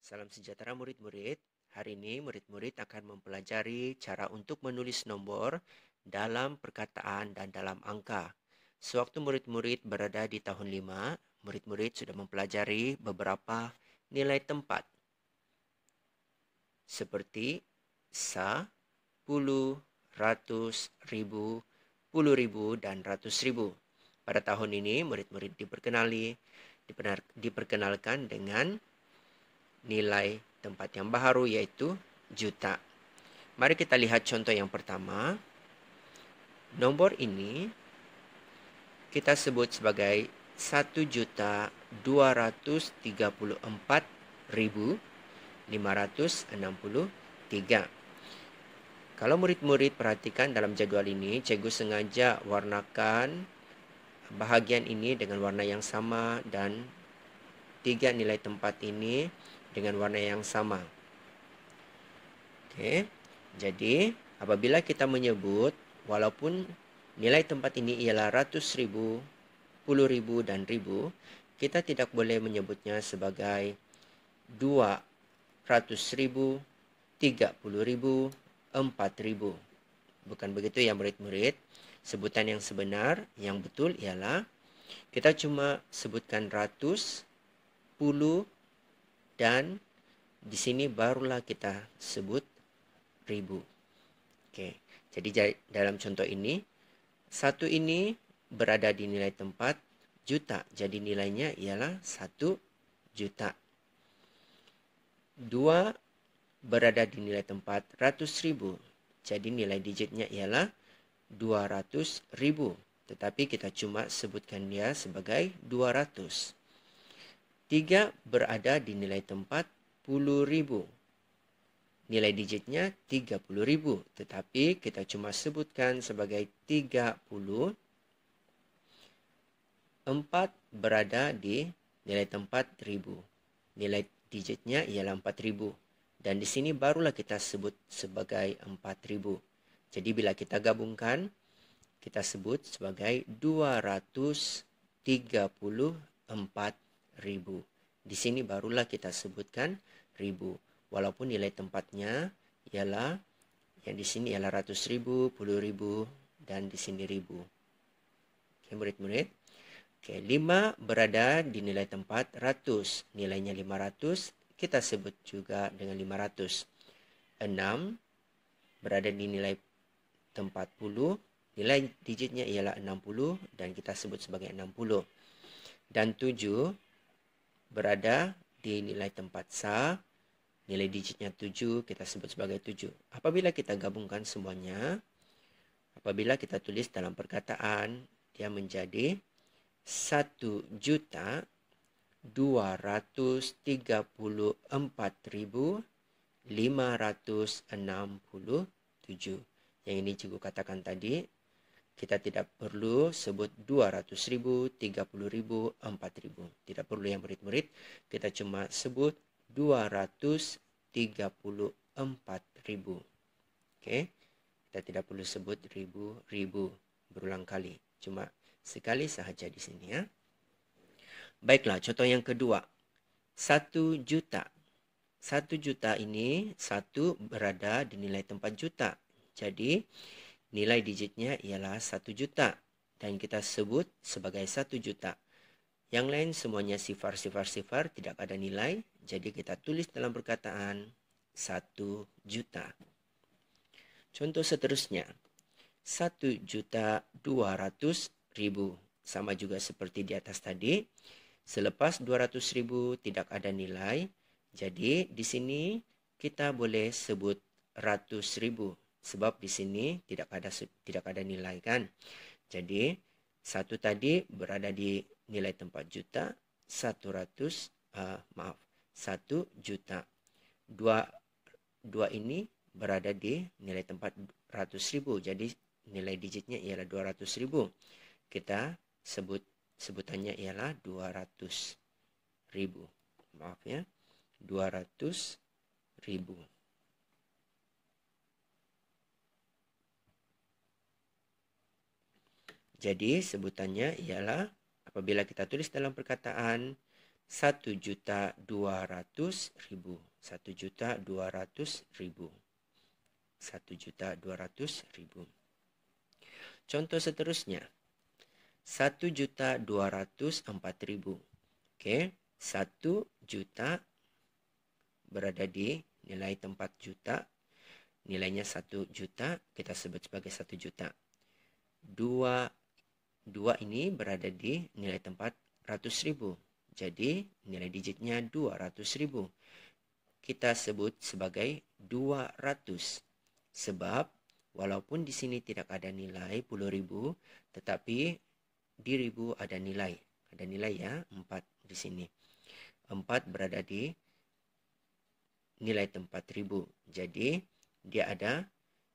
Salam sejahtera murid-murid. Hari ini murid-murid akan mempelajari cara untuk menulis nombor dalam perkataan dan dalam angka. Sewaktu murid-murid berada di tahun 5, murid-murid sudah mempelajari beberapa nilai tempat seperti sa, puluh, ratus, ribu, puluh ribu, dan ratus ribu. Pada tahun ini murid-murid diperkenalkan dengan nilai tempat yang baru yaitu juta. Mari kita lihat contoh yang pertama. Nomor ini kita sebut sebagai 1.234.563. Kalau murid-murid perhatikan dalam jadual ini, cikgu sengaja warnakan bahagian ini dengan warna yang sama dan 3 nilai tempat ini dengan warna yang sama. Oke, jadi apabila kita menyebut walaupun nilai tempat ini ialah ratus ribu, puluh ribu, dan ribu, kita tidak boleh menyebutnya sebagai 200.000, 30.000, 4.000. Bukan begitu ya murid-murid. Sebutan yang sebenar, yang betul ialah kita cuma sebutkan ratus, puluh, dan di sini barulah kita sebut ribu. Oke, jadi dalam contoh ini, satu ini berada di nilai tempat juta, jadi nilainya ialah 1 juta. 2 berada di nilai tempat ratus ribu, jadi nilai digitnya ialah 200.000, tetapi kita cuma sebutkan dia sebagai 200. 3 berada di nilai tempat 10.000. Nilai digitnya 30.000, tetapi kita cuma sebutkan sebagai 30. 4 berada di nilai tempat 1000. Nilai digitnya ialah 4.000. Dan di sini barulah kita sebut sebagai 4.000. Jadi bila kita gabungkan, kita sebut sebagai 234.000. Di sini barulah kita sebutkan ribu. Walaupun nilai tempatnya ialah yang di sini ialah ratus ribu, puluh ribu, dan di sini ribu. Oke murid-murid. Oke, 5 berada di nilai tempat ratus. Nilainya 500, kita sebut juga dengan 500. 6 berada di nilai tempat puluh. Nilai digitnya ialah 60 dan kita sebut sebagai 60. Dan 7 berada di nilai tempat sa. Nilai digitnya 7, kita sebut sebagai 7. Apabila kita gabungkan semuanya, apabila kita tulis dalam perkataan, dia menjadi 1.234.567. Yang ini cikgu katakan tadi, kita tidak perlu sebut 200.000, 30.000, 4.000. Tidak perlu ya murid-murid. Kita cuma sebut 234.000. Oke. Kita tidak perlu sebut ribu berulang kali. Cuma sekali sahaja di sini ya. Baiklah, contoh yang kedua. 1 juta. 1 juta ini 1 berada di nilai tempat juta. Jadi nilai digitnya ialah 1 juta. Dan kita sebut sebagai 1 juta. Yang lain semuanya sifar, tidak ada nilai. Jadi kita tulis dalam perkataan 1 juta. Contoh seterusnya. 1.200.000. Sama juga seperti di atas tadi. Selepas 200.000 tidak ada nilai. Jadi di sini kita boleh sebut ratus ribu. Sebab di sini tidak ada nilai kan. Jadi 1 tadi berada di nilai tempat juta, 1 juta. 2 ini berada di nilai tempat ratus ribu. Jadi nilai digitnya ialah 200.000. Kita sebutannya ialah 200.000. Maaf ya, 200.000. Jadi sebutannya ialah apabila kita tulis dalam perkataan 1.200.000. 1.200.000. 1.200.000. Contoh seterusnya. 1.204.000. Okey, 1 juta berada di nilai tempat juta. Nilainya 1 juta, kita sebut sebagai 1 juta. 2 ini berada di nilai tempat ratus ribu. Jadi nilai digitnya 200.000. Kita sebut sebagai 200. Sebab walaupun di sini tidak ada nilai puluh ribu, tetapi di ribu ada nilai. Ada nilai ya, 4 di sini. 4 berada di nilai tempat ribu. Jadi dia ada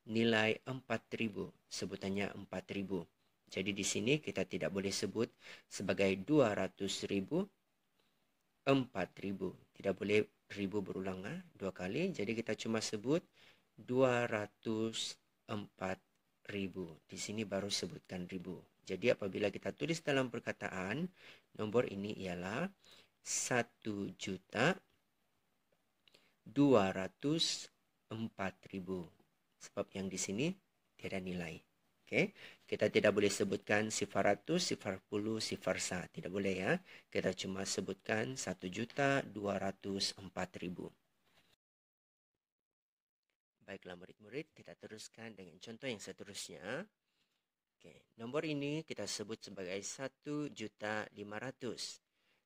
nilai 4.000. Sebutannya 4.000. Jadi di sini kita tidak boleh sebut sebagai 200.000, 4.000. Tidak boleh ribu berulang dua kali. Jadi kita cuma sebut 204.000. Di sini baru sebutkan ribu. Jadi apabila kita tulis dalam perkataan, nomor ini ialah 1.204.000. Sebab yang di sini tiada nilai. Okey, kita tidak boleh sebutkan sifar ratus, sifar puluh, sifar sa. Tidak boleh ya. Kita cuma sebutkan 1.204.000. Baiklah murid-murid, kita teruskan dengan contoh yang seterusnya. Okey, nombor ini kita sebut sebagai 1.500.000.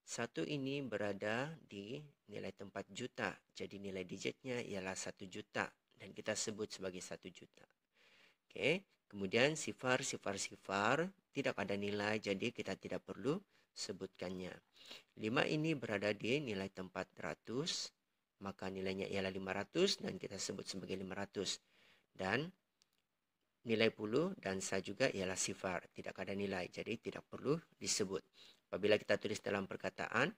1 ini berada di nilai tempat juta. Jadi nilai digitnya ialah 1 juta. Dan kita sebut sebagai 1 juta. Okey, kemudian sifar tidak ada nilai, jadi kita tidak perlu sebutkannya. 5 ini berada di nilai tempat ratus, maka nilainya ialah 500 dan kita sebut sebagai 500. Dan nilai puluh dan sa juga ialah sifar, tidak ada nilai, jadi tidak perlu disebut. Apabila kita tulis dalam perkataan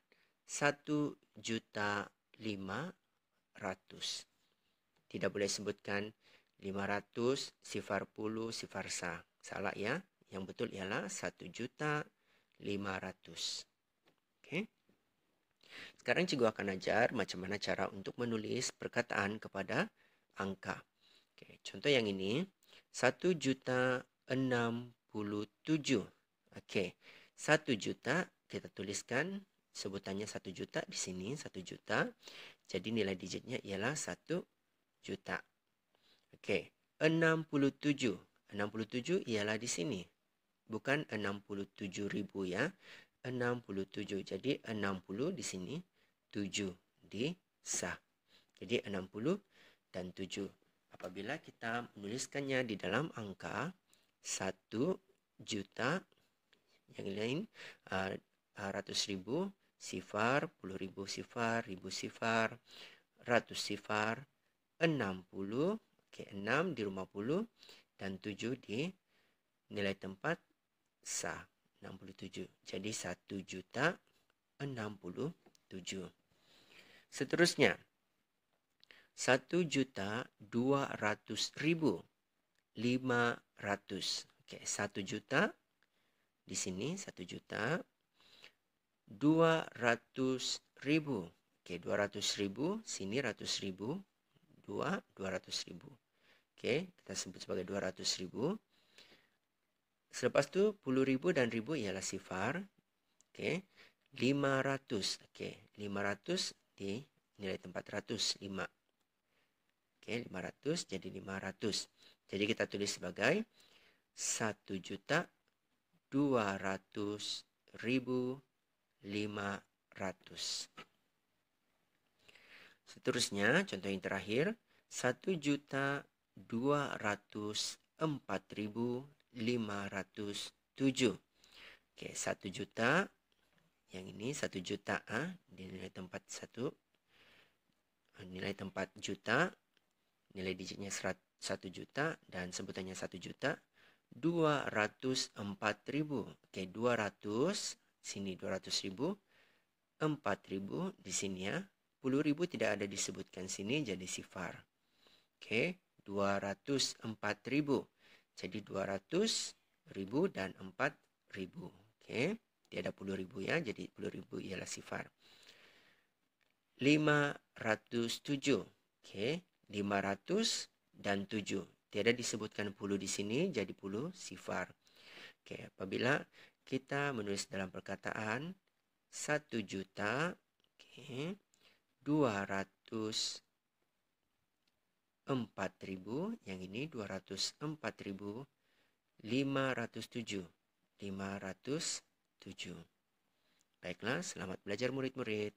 1.500.000, tidak boleh sebutkan 500, sifar puluh, sifar sa. Salah ya. Yang betul ialah 1.500.000. Okey. Sekarang cikgu akan ajar macam mana cara untuk menulis perkataan kepada angka. Okey, contoh yang ini 1.067.000. Okey. 1 juta kita tuliskan sebutannya 1 juta di sini, 1 juta. Jadi nilai digitnya ialah 1 juta. Okey, 67. 67 ialah di sini. Bukan 67.000 ya. 67. Jadi 60 di sini, 7 di sa. Jadi 60 dan 7. Apabila kita menuliskannya di dalam angka 1 juta, yang lain 100.000, sifar, 10.000 sifar, 1.000 sifar, 100 sifar, 60. Okey, 6 di rumah 10 dan 7 di nilai tempat sa, 67. Jadi 1.067.000. Seterusnya 1.200.500. Okey, 1 juta di sini 1 juta. 200.000. Okey, 200.000, sini 100.000. 200.000. Okey, kita sebut sebagai 200.000. Selepas tu 10.000 dan 1.000 ialah sifar. Okey, 500. Okey, 500 di nilai tempat ratus, 5. Okey, 500 jadi 500. Jadi kita tulis sebagai 1.200.500. Seterusnya, contoh yang terakhir, 1.204.507. Okey, 1 juta. Yang ini 1 juta di nilai tempat 1. Nilai tempat juta. Nilai digitnya 1 juta dan sebutannya 1 juta. 204.000. Okey, 200 sini 200.000. 4.000 di sini ya. 10.000 tidak ada disebutkan sini jadi sifar. Okey, 204.000. Jadi 200.000 dan 4.000. Okey, tiada 10.000 ya. Jadi 10.000 ialah sifar. 507. Oke, 500 dan 7. Tidak disebutkan puluh di sini, jadi puluh sifar. Oke, apabila kita menulis dalam perkataan 1 juta, oke, 204.000, yang ini 204.507. 507. Baiklah, selamat belajar murid-murid.